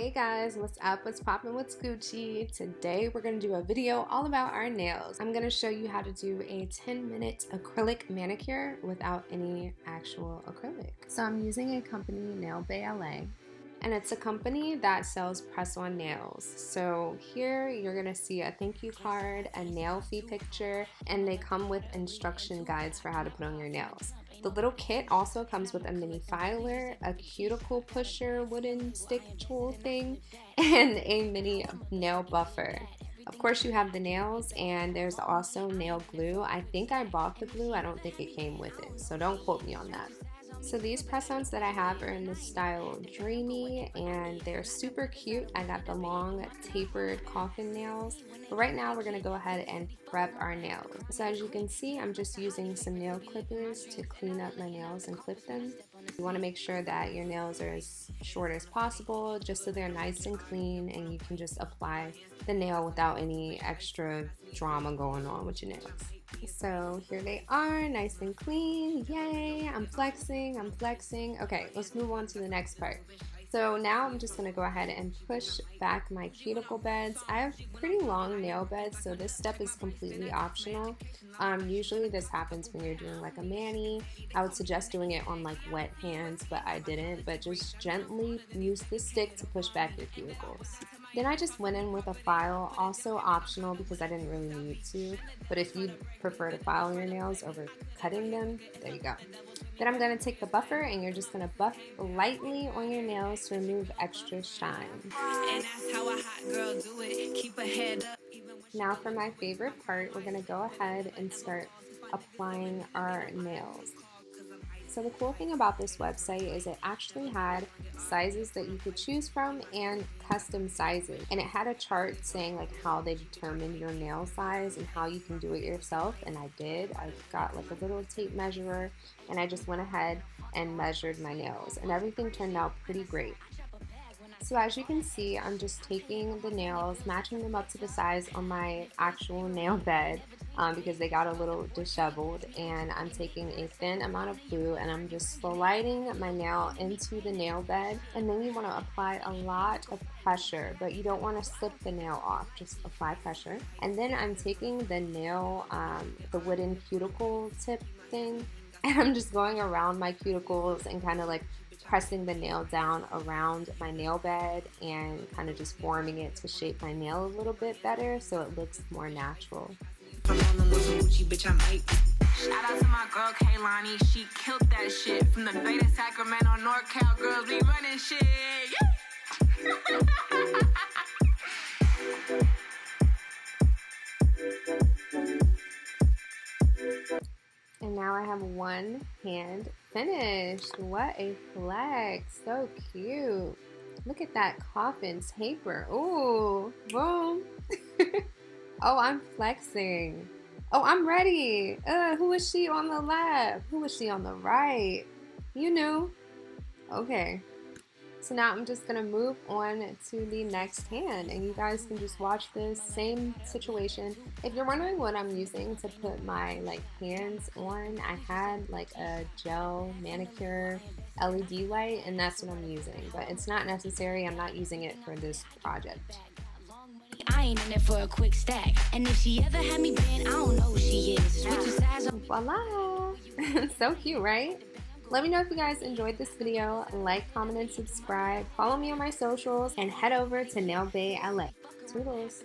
Hey guys, what's up? What's poppin'? What's Gucci? Today we're going to do a video all about our nails. I'm going to show you how to do a 10-minute acrylic manicure without any actual acrylic. So I'm using a company, NAIL BAE LA, and it's a company that sells press-on nails. So here you're going to see a thank you card, a nail fee picture, and they come with instruction guides for how to put on your nails. The little kit also comes with a mini filer, a cuticle pusher wooden stick tool thing, and a mini nail buffer. Of course you have the nails, and there's also nail glue. I think I bought the glue, I don't think it came with it, so don't quote me on that. So these press-ons that I have are in the style Dreamy, and they're super cute. I got the long tapered coffin nails, but right now we're going to go ahead and prep our nails. So as you can see, I'm just using some nail clippers to clean up my nails and clip them. You want to make sure that your nails are as short as possible, just so they're nice and clean and you can just apply the nail without any extra drama going on with your nails. So here they are, nice and clean. Yay, I'm flexing. Okay, let's move on to the next part. So now I'm just going to go ahead and push back my cuticle beds. I have pretty long nail beds, so this step is completely optional. Usually this happens when you're doing like a mani. I would suggest doing it on like wet hands, but I didn't. But just gently use the stick to push back your cuticles. Then I just went in with a file, also optional because I didn't really need to. But if you prefer to file your nails over cutting them, there you go. Then I'm going to take the buffer and you're just going to buff lightly on your nails to remove extra shine. And that's how a hot girl do it. Keep her head up. Now for my favorite part, we're going to go ahead and start applying our nails. So the cool thing about this website is it actually had sizes that you could choose from and custom sizes. And it had a chart saying like how they determine your nail size and how you can do it yourself. And I did. I got like a little tape measurer and I just went ahead and measured my nails. And everything turned out pretty great. So as you can see, I'm just taking the nails, matching them up to the size on my actual nail bed because they got a little disheveled, and I'm taking a thin amount of glue and I'm just sliding my nail into the nail bed, and then you want to apply a lot of pressure, but you don't want to slip the nail off, just apply pressure. And then I'm taking the nail, the wooden cuticle tip thing, and I'm just going around my cuticles and kind of like pressing the nail down around my nail bed and kind of just forming it to shape my nail a little bit better so it looks more natural. Shout out to my girl Kehlani, she killed that shit. From the Bay to Sacramento, NorCal girls, we running shit. Yeah. And now I have one hand finished. What a flex. So cute. Look at that coffin taper. Ooh, boom. Oh, I'm flexing. Oh, I'm ready. Who is she on the left? Who is she on the right? You knew. Okay. So now I'm just going to move on to the next hand, and you guys can just watch this same situation. If you're wondering what I'm using to put my like hands on, I had like a gel manicure LED light, and that's what I'm using, but it's not necessary. I'm not using it for this project. I ain't in it for a quick stack, and if she ever had me bent, I don't know who she is. Voila! So cute, right? Let me know if you guys enjoyed this video. Like, comment, and subscribe. Follow me on my socials and head over to NAIL BAE LA. Toodles!